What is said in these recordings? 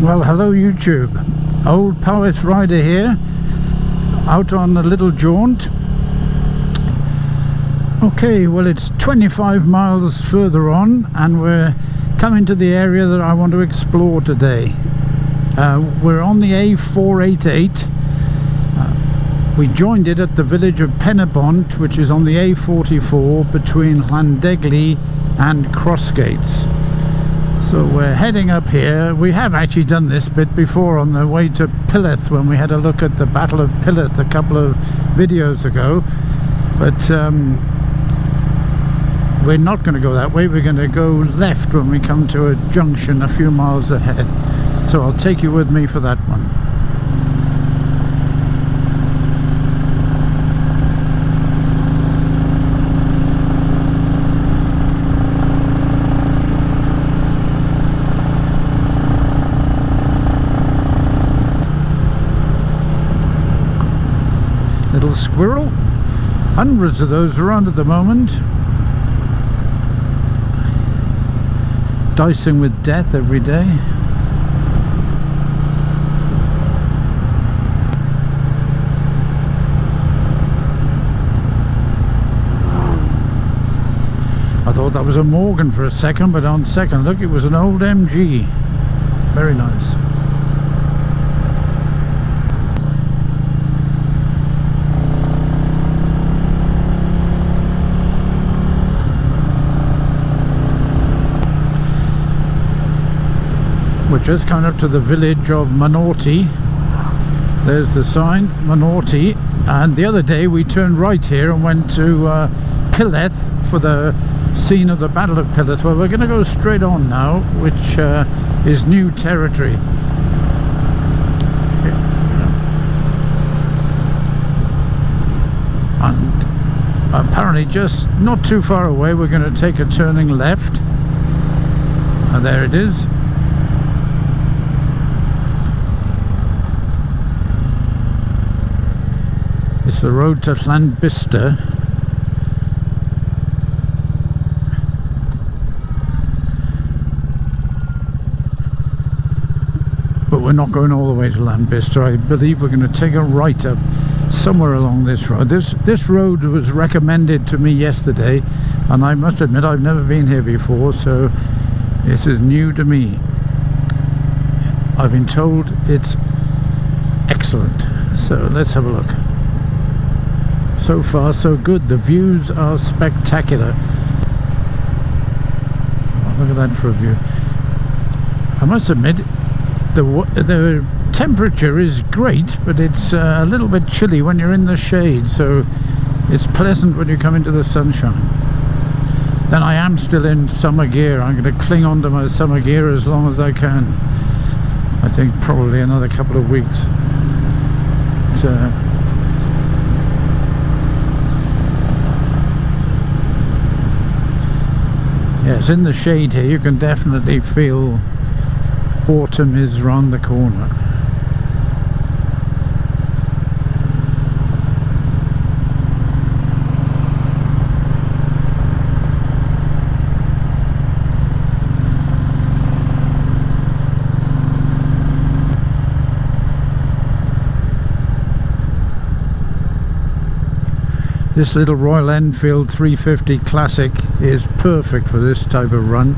Well, hello YouTube. Old Poets Rider here, out on a little jaunt. Okay, well, it's 25 miles further on and we're coming to the area that I want to explore today. We're on the A488. We joined it at the village of Pennebont, which is on the A44 between Llandegli and Crossgates. So we're heading up here. We have actually done this bit before on the way to Pilleth, when we had a look at the Battle of Pilleth a couple of videos ago. But we're not going to go that way. We're going to go left when we come to a junction a few miles ahead. So I'll take you with me for that one. Little squirrel, hundreds of those around at the moment, dicing with death every day. I thought that was a Morgan for a second, but on second look it was an old MG. Very nice. We're just coming up to the village of Manorty. There's the sign, Manorty. And the other day we turned right here and went to Pilleth for the scene of the Battle of Pilleth. Well, we're going to go straight on now, which is new territory. And apparently just not too far away we're going to take a turning left. And there it is. It's the road to Llanbista. But we're not going all the way to Llanbista. I believe we're going to take a right up somewhere along this road. This road was recommended to me yesterday, and I must admit I've never been here before, so this is new to me. I've been told it's excellent, so let's have a look. So far so good. The views are spectacular. Oh, look at that for a view. I must admit the temperature is great, but it's a little bit chilly when you're in the shade, so it's pleasant when you come into the sunshine. Then I am still in summer gear. I'm going to cling on to my summer gear as long as I can. I think probably another couple of weeks. Yes, in the shade here you can definitely feel autumn is round the corner. This little Royal Enfield 350 Classic is perfect for this type of run.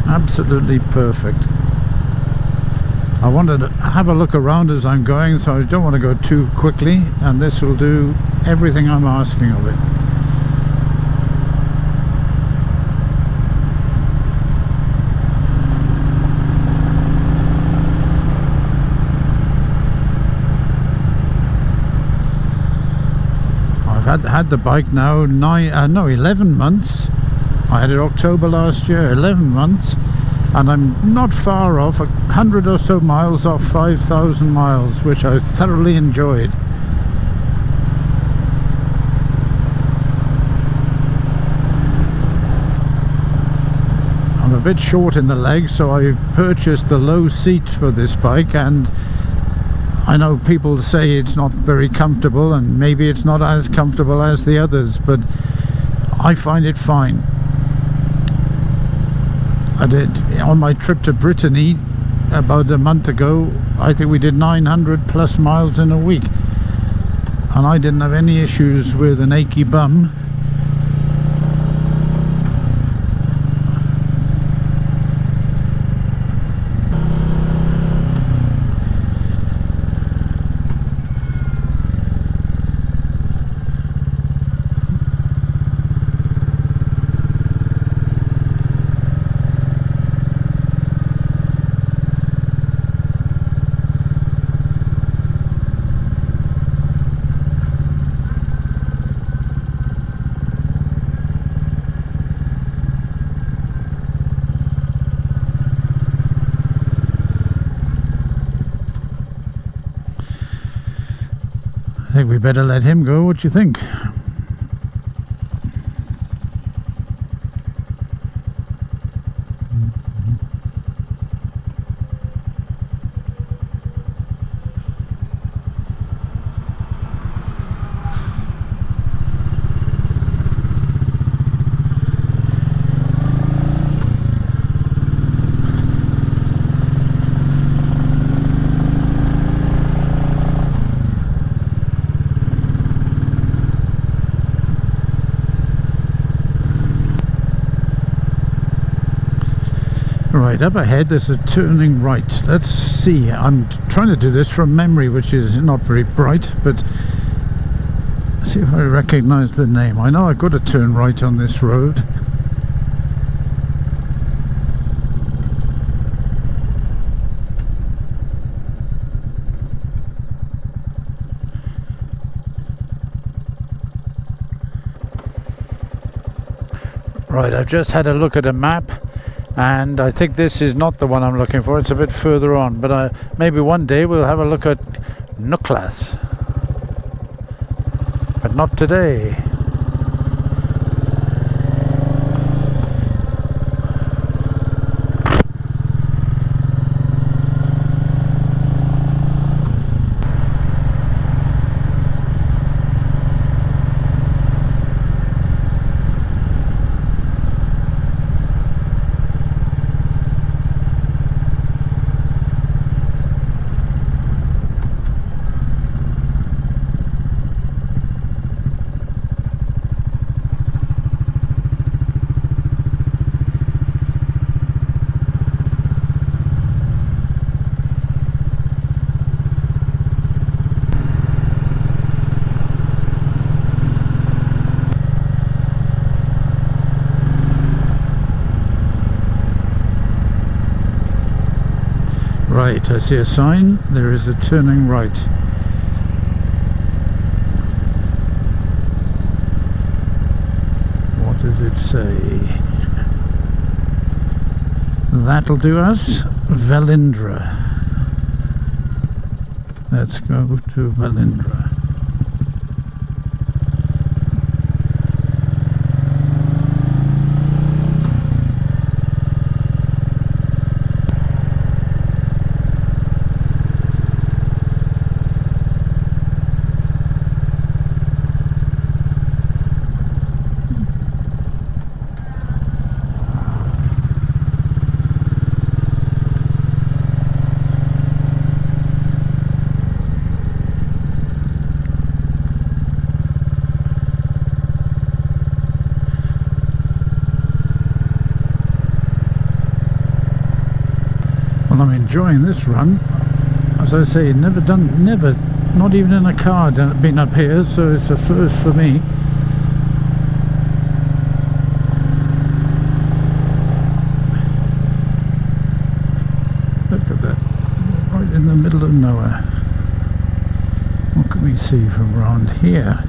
Absolutely perfect. I wanted to have a look around as I'm going, so I don't want to go too quickly, and this will do everything I'm asking of it. I've had the bike now 11 months. I had it October last year. 11 months, and I'm not far off, 100 or so miles off 5,000 miles, which I thoroughly enjoyed. I'm a bit short in the legs, so I purchased the low seat for this bike, and I know people say it's not very comfortable, and maybe it's not as comfortable as the others, but I find it fine. I did on my trip to Brittany about a month ago, I think we did 900 plus miles in a week, and I didn't have any issues with an achy bum. I think we better let him go. What do you think? Right, up ahead there's a turning right. Let's see. I'm trying to do this from memory, which is not very bright, but see if I recognize the name. I know I've got to turn right on this road. Right, I've just had a look at a map, and I think this is not the one I'm looking for. It's a bit further on, but maybe one day we'll have a look at Nuclas, but not today. Right, I see a sign. There is a turning right. What does it say? That'll do us. Velindre. Let's go to Velindre. I'm enjoying this run. As I say, never, not even in a car been up here, so it's a first for me. Look at that, right in the middle of nowhere. What can we see from around here?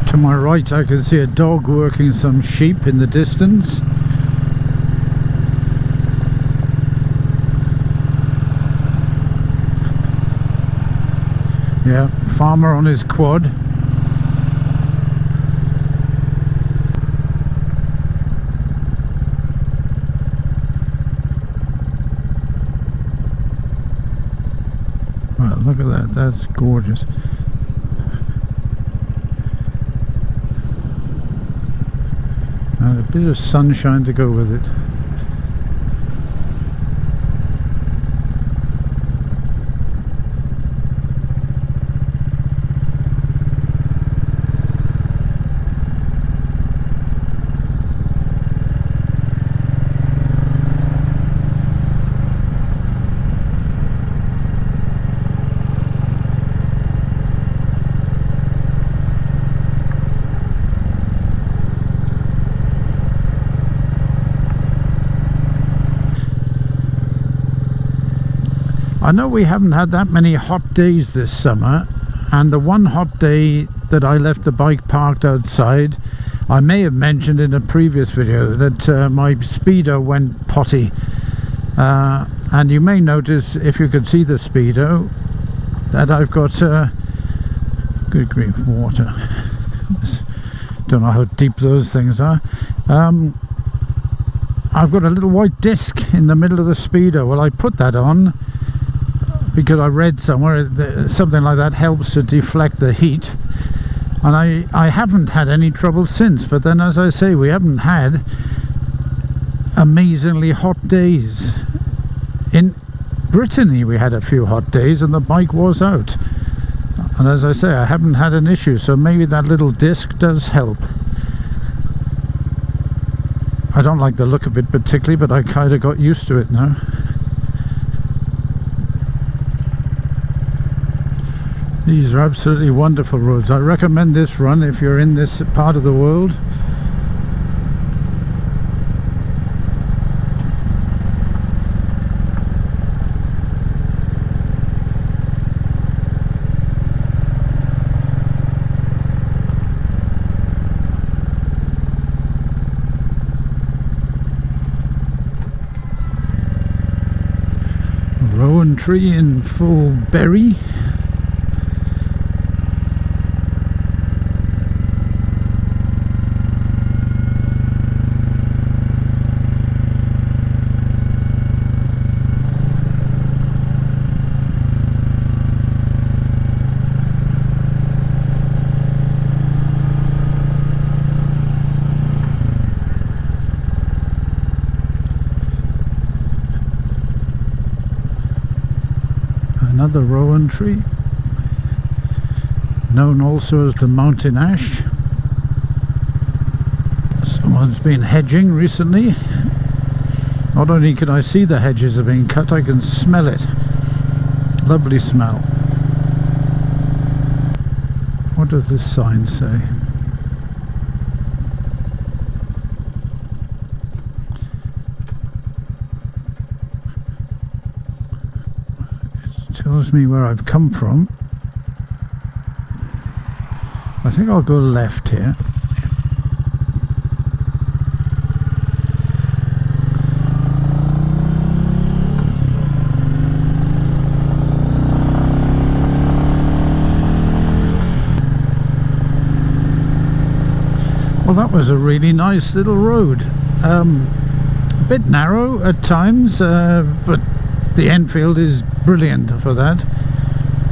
To my right I can see a dog working some sheep in the distance. Yeah, farmer on his quad. Look at that, that's gorgeous. And a bit of sunshine to go with it. I know we haven't had that many hot days this summer, and the one hot day that I left the bike parked outside, I may have mentioned in a previous video that my Speedo went potty, and you may notice, if you could see the Speedo, that I've got good grief, water. Don't know how deep those things are. I've got a little white disc in the middle of the Speedo. Well, I put that on because I read somewhere that something like that helps to deflect the heat, and I haven't had any trouble since. But then, as I say, we haven't had amazingly hot days. In Brittany we had a few hot days and the bike was out, and as I say, I haven't had an issue, so maybe that little disc does help. I don't like the look of it particularly, but I kind of got used to it now. These are absolutely wonderful roads. I recommend this run if you're in this part of the world. Rowan tree in full berry. Another rowan tree, known also as the mountain ash. Someone's been hedging recently. Not only can I see the hedges are being cut, I can smell it. Lovely smell. What does this sign say? Tells me where I've come from. I think I'll go left here. Well, that was a really nice little road. A bit narrow at times, but the Enfield is brilliant for that.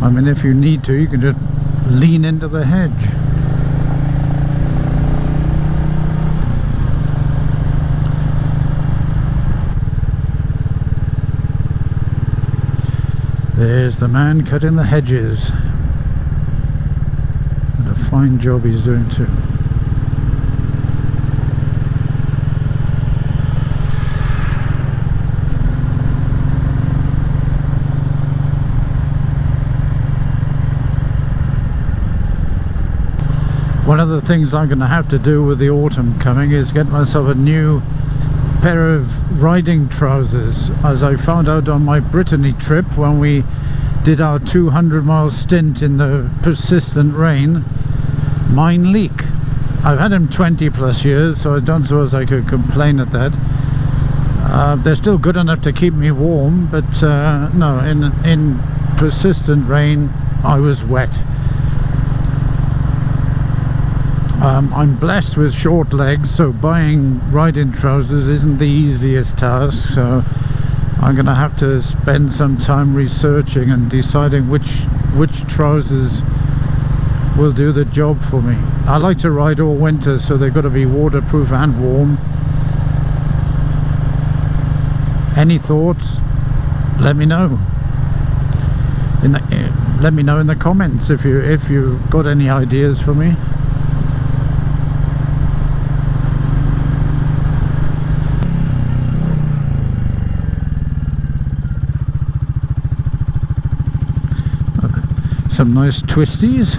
I mean, if you need to, you can just lean into the hedge. There's the man cutting the hedges. And a fine job he's doing too. One of the things I'm going to have to do with the autumn coming is get myself a new pair of riding trousers, as I found out on my Brittany trip when we did our 200-mile stint in the persistent rain. Mine leak. I've had them 20 plus years, so I don't suppose I could complain at that. They're still good enough to keep me warm, but no, in persistent rain I was wet. I'm blessed with short legs, so buying riding trousers isn't the easiest task, so I'm gonna have to spend some time researching and deciding which trousers will do the job for me. I like to ride all winter, so they've got to be waterproof and warm. Any thoughts? Let me know. Let me know in the comments if you got any ideas for me. Some nice twisties.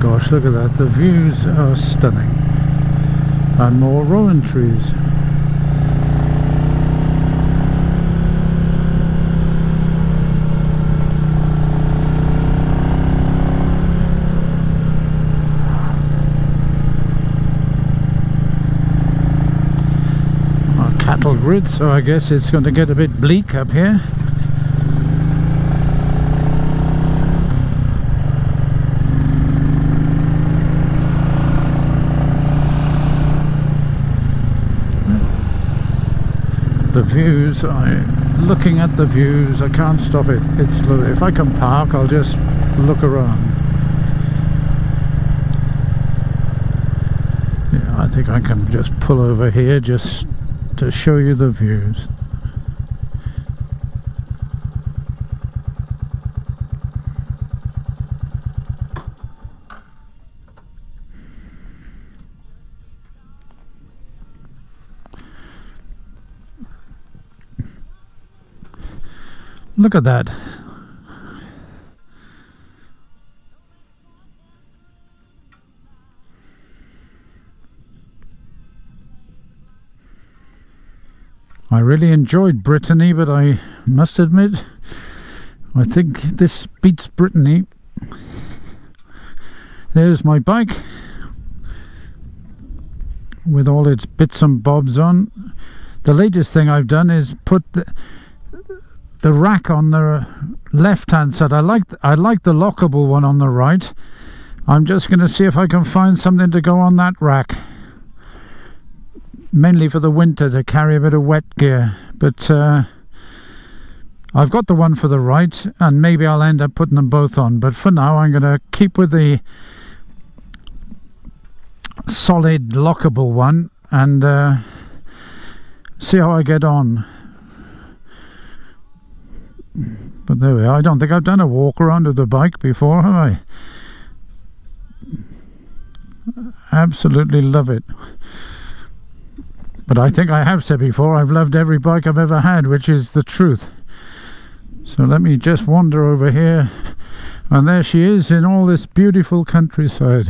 Gosh, look at that. The views are stunning. And more rowan trees. Cattle grid, so I guess it's going to get a bit bleak up here. The views, looking at the views, I can't stop it. It's if I can park, I'll just look around. Yeah, I think I can just pull over here just to show you the views. Look at that. I really enjoyed Brittany, but I must admit, I think this beats Brittany. There's my bike with all its bits and bobs on. The latest thing I've done is put the rack on the left hand side. I like the lockable one on the right. I'm just going to see if I can find something to go on that rack, mainly for the winter to carry a bit of wet gear. But I've got the one for the right, and maybe I'll end up putting them both on, but for now I'm going to keep with the solid lockable one and see how I get on. But there we are. I don't think I've done a walk around of the bike before, have I? Absolutely love it. But I think I have said before, I've loved every bike I've ever had, which is the truth. So let me just wander over here, and there she is in all this beautiful countryside.